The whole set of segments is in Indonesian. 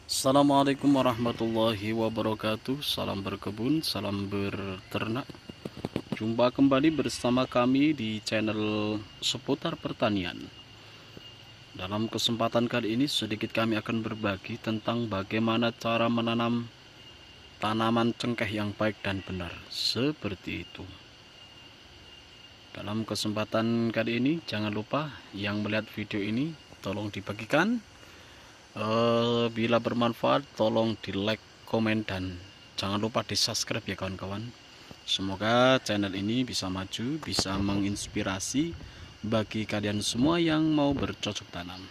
Assalamualaikum warahmatullahi wabarakatuh. Salam berkebun, salam berternak. Jumpa kembali bersama kami di channel seputar pertanian. Dalam kesempatan kali ini sedikit kami akan berbagi tentang bagaimana cara menanam tanaman cengkeh yang baik dan benar. Seperti itu. Dalam kesempatan kali ini jangan lupa yang melihat video ini tolong dibagikan. Bila bermanfaat tolong di like, komen, dan jangan lupa di subscribe ya kawan-kawan. Semoga channel ini bisa maju, bisa menginspirasi bagi kalian semua yang mau bercocok tanam.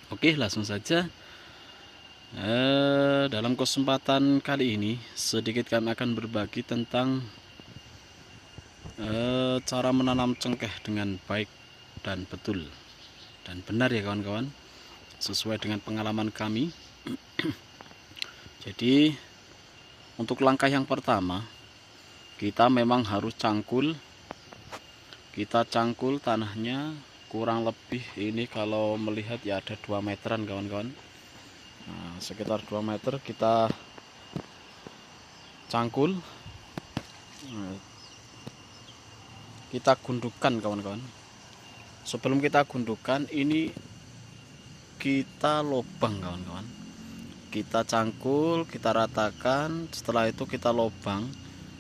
Oke, langsung saja. Dalam kesempatan kali ini sedikit kami akan berbagi tentang cara menanam cengkeh dengan baik dan betul dan benar ya kawan-kawan, sesuai dengan pengalaman kami. Jadi untuk langkah yang pertama, kita memang harus cangkul. Kita cangkul tanahnya kurang lebih ini kalau melihat ya ada 2 meteran kawan-kawan. Nah, sekitar 2 meter kita cangkul. Kita gundukan kawan-kawan. Sebelum kita gundukan ini kita lobang kawan-kawan. Kita cangkul, kita ratakan, setelah itu kita lobang.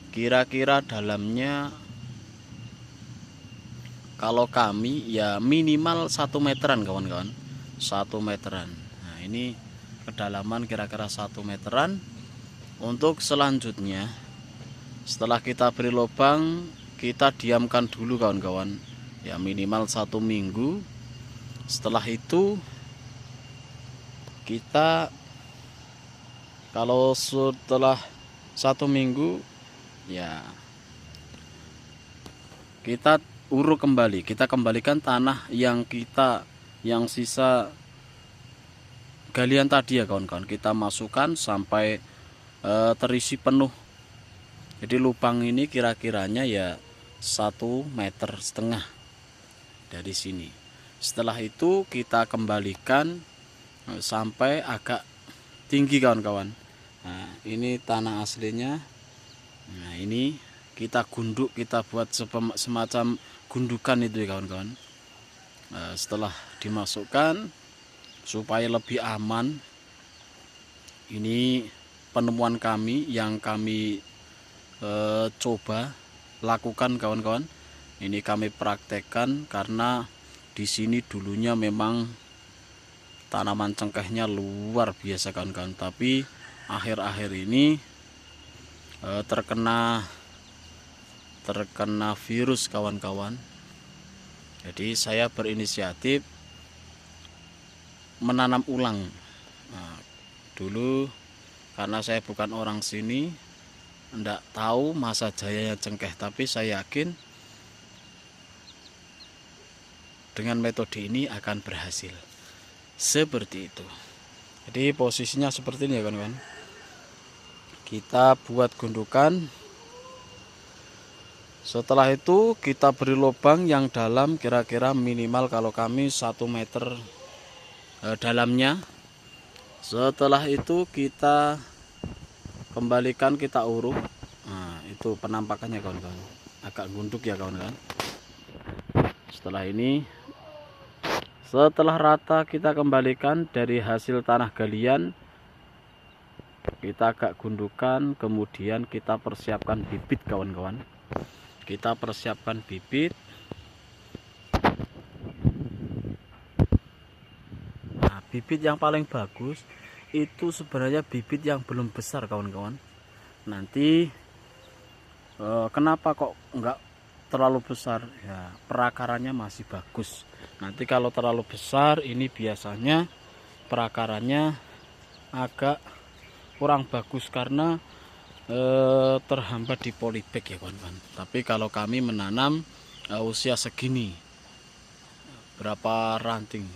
Kira-kira dalamnya kalau kami ya minimal 1 meteran kawan-kawan, 1 meteran. Nah ini kedalaman kira-kira 1 meteran. Untuk selanjutnya, setelah kita beri lubang, kita diamkan dulu kawan-kawan, ya minimal 1 minggu. Setelah itu kita, kalau setelah 1 minggu ya kita uruk kembali, kita kembalikan tanah yang sisa galian tadi ya kawan-kawan, kita masukkan sampai terisi penuh. Jadi lubang ini kira-kiranya ya 1,5 meter dari sini. Setelah itu kita kembalikan sampai agak tinggi kawan-kawan. Nah ini tanah aslinya. Nah ini kita gunduk, kita buat semacam gundukan itu ya kawan-kawan. Setelah dimasukkan supaya lebih aman, ini penemuan kami yang kami coba lakukan kawan-kawan. Ini kami praktekkan karena di sini dulunya memang tanaman cengkehnya luar biasa kawan-kawan, tapi akhir-akhir ini terkena virus kawan-kawan. Jadi saya berinisiatif menanam ulang. Nah, dulu karena saya bukan orang sini, enggak tahu masa jayanya cengkeh, tapi saya yakin dengan metode ini akan berhasil. Seperti itu. Jadi posisinya seperti ini ya kawan-kawan. Kita buat gundukan. Setelah itu kita beri lubang yang dalam, kira-kira minimal kalau kami 1 meter dalamnya. Setelah itu kita kembalikan, kita uruk. Nah itu penampakannya kawan-kawan, agak gunduk ya kawan-kawan. Setelah rata kita kembalikan dari hasil tanah galian, kita agak gundukan, kemudian kita persiapkan bibit kawan-kawan. Kita persiapkan bibit. Nah bibit yang paling bagus itu sebenarnya bibit yang belum besar kawan-kawan. Nanti kenapa kok enggak terlalu besar ya, perakarannya masih bagus. Nanti kalau terlalu besar ini biasanya perakarannya agak kurang bagus karena terhambat di polybag ya kawan-kawan. Tapi kalau kami menanam usia segini, berapa ranting,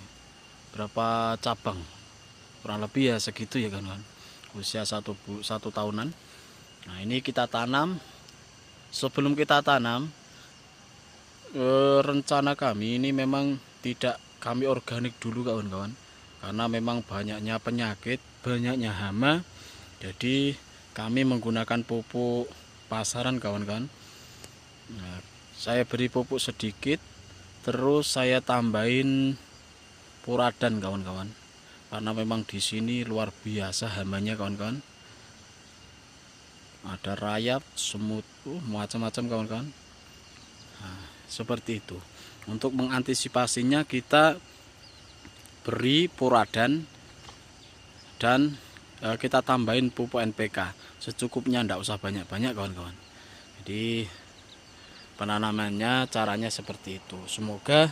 berapa cabang, kurang lebih ya segitu ya kawan-kawan, usia satu tahunan. Nah ini kita tanam. Sebelum kita tanam, rencana kami ini memang tidak kami organik dulu kawan-kawan, karena memang banyaknya penyakit, banyaknya hama. Jadi kami menggunakan pupuk pasaran kawan-kawan. Nah, saya beri pupuk sedikit, terus saya tambahin puradan kawan-kawan, karena memang di sini luar biasa hamanya kawan-kawan. Ada rayap, semut, macam-macam kawan-kawan. Nah, seperti itu. Untuk mengantisipasinya kita beri puradan dan kita tambahin pupuk NPK secukupnya, ndak usah banyak-banyak kawan-kawan. Jadi penanamannya caranya seperti itu. Semoga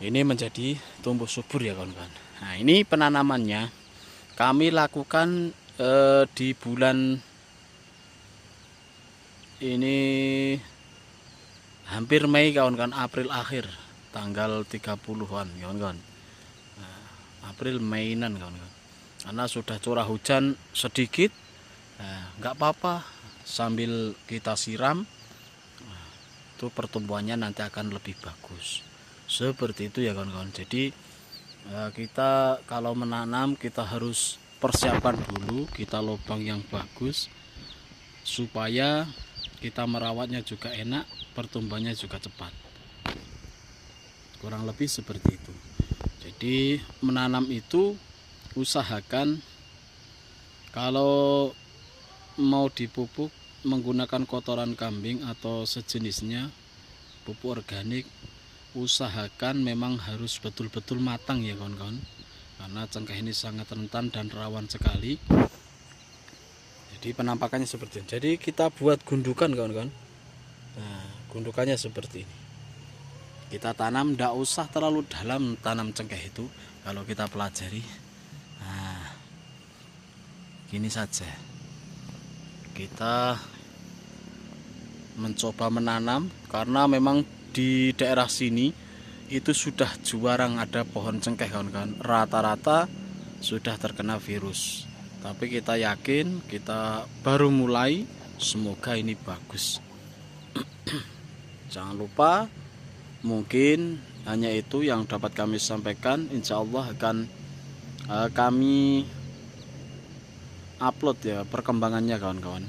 ini menjadi tumbuh subur ya kawan-kawan. Nah, ini penanamannya kami lakukan di bulan ini hampir Mei kawan-kawan, April akhir, tanggal 30-an kawan-kawan. Nah, April Meinan kawan-kawan. Karena sudah curah hujan sedikit, nggak apa-apa, sambil kita siram, itu pertumbuhannya nanti akan lebih bagus. Seperti itu ya kawan-kawan. Jadi kita kalau menanam kita harus persiapkan dulu, kita lubang yang bagus supaya kita merawatnya juga enak, pertumbuhannya juga cepat. Kurang lebih seperti itu. Jadi menanam itu usahakan kalau mau dipupuk menggunakan kotoran kambing atau sejenisnya, pupuk organik, usahakan memang harus betul-betul matang ya kawan-kawan, karena cengkeh ini sangat rentan dan rawan sekali. Jadi penampakannya seperti ini. Jadi kita buat gundukan kawan-kawan. Nah, gundukannya seperti ini. Kita tanam, tidak usah terlalu dalam tanam cengkeh itu kalau kita pelajari. Nah, gini saja. Kita mencoba menanam karena memang di daerah sini itu sudah jarang ada pohon cengkeh kawan-kawan. Rata-rata sudah terkena virus. Tapi kita yakin, kita baru mulai, semoga ini bagus. Jangan lupa, mungkin hanya itu yang dapat kami sampaikan. Insya Allah akan kami upload ya perkembangannya kawan-kawan,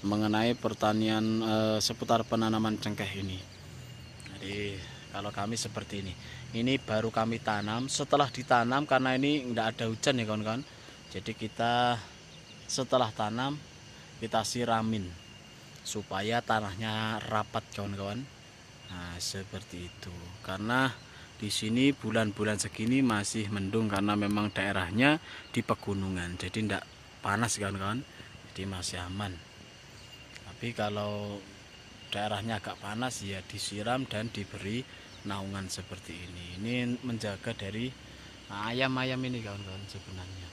mengenai pertanian seputar penanaman cengkeh ini. Jadi kalau kami seperti ini baru kami tanam. Setelah ditanam, karena ini tidak ada hujan ya kawan-kawan, jadi kita setelah tanam kita siramin supaya tanahnya rapat kawan-kawan. Nah, seperti itu. Karena di sini bulan-bulan segini masih mendung karena memang daerahnya di pegunungan. Jadi tidak panas kawan-kawan. Jadi masih aman. Tapi kalau daerahnya agak panas ya disiram dan diberi naungan seperti ini. Ini menjaga dari ayam-ayam ini kawan-kawan sebenarnya.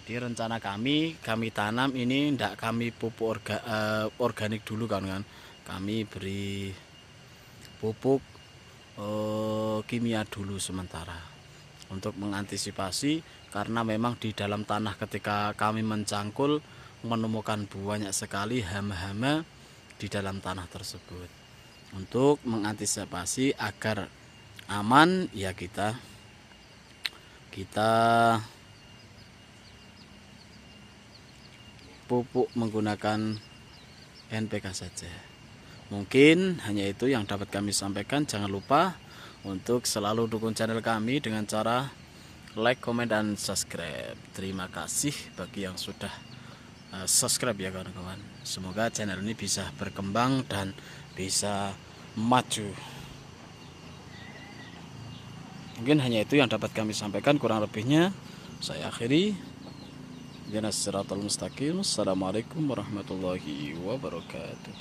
Jadi rencana kami tanam ini tidak kami pupuk organik dulu kawan-kawan. Kami beri pupuk kimia dulu sementara untuk mengantisipasi, karena memang di dalam tanah ketika kami mencangkul menemukan banyak sekali hama-hama di dalam tanah tersebut. Untuk mengantisipasi agar aman ya kita pupuk menggunakan NPK saja. Mungkin hanya itu yang dapat kami sampaikan. Jangan lupa untuk selalu dukung channel kami dengan cara like, komen, dan subscribe. Terima kasih bagi yang sudah subscribe ya kawan-kawan. Semoga channel ini bisa berkembang dan bisa maju. Mungkin hanya itu yang dapat kami sampaikan. Kurang lebihnya saya akhiri. Ihdinas siratal mustaqim. Assalamualaikum warahmatullahi wabarakatuh.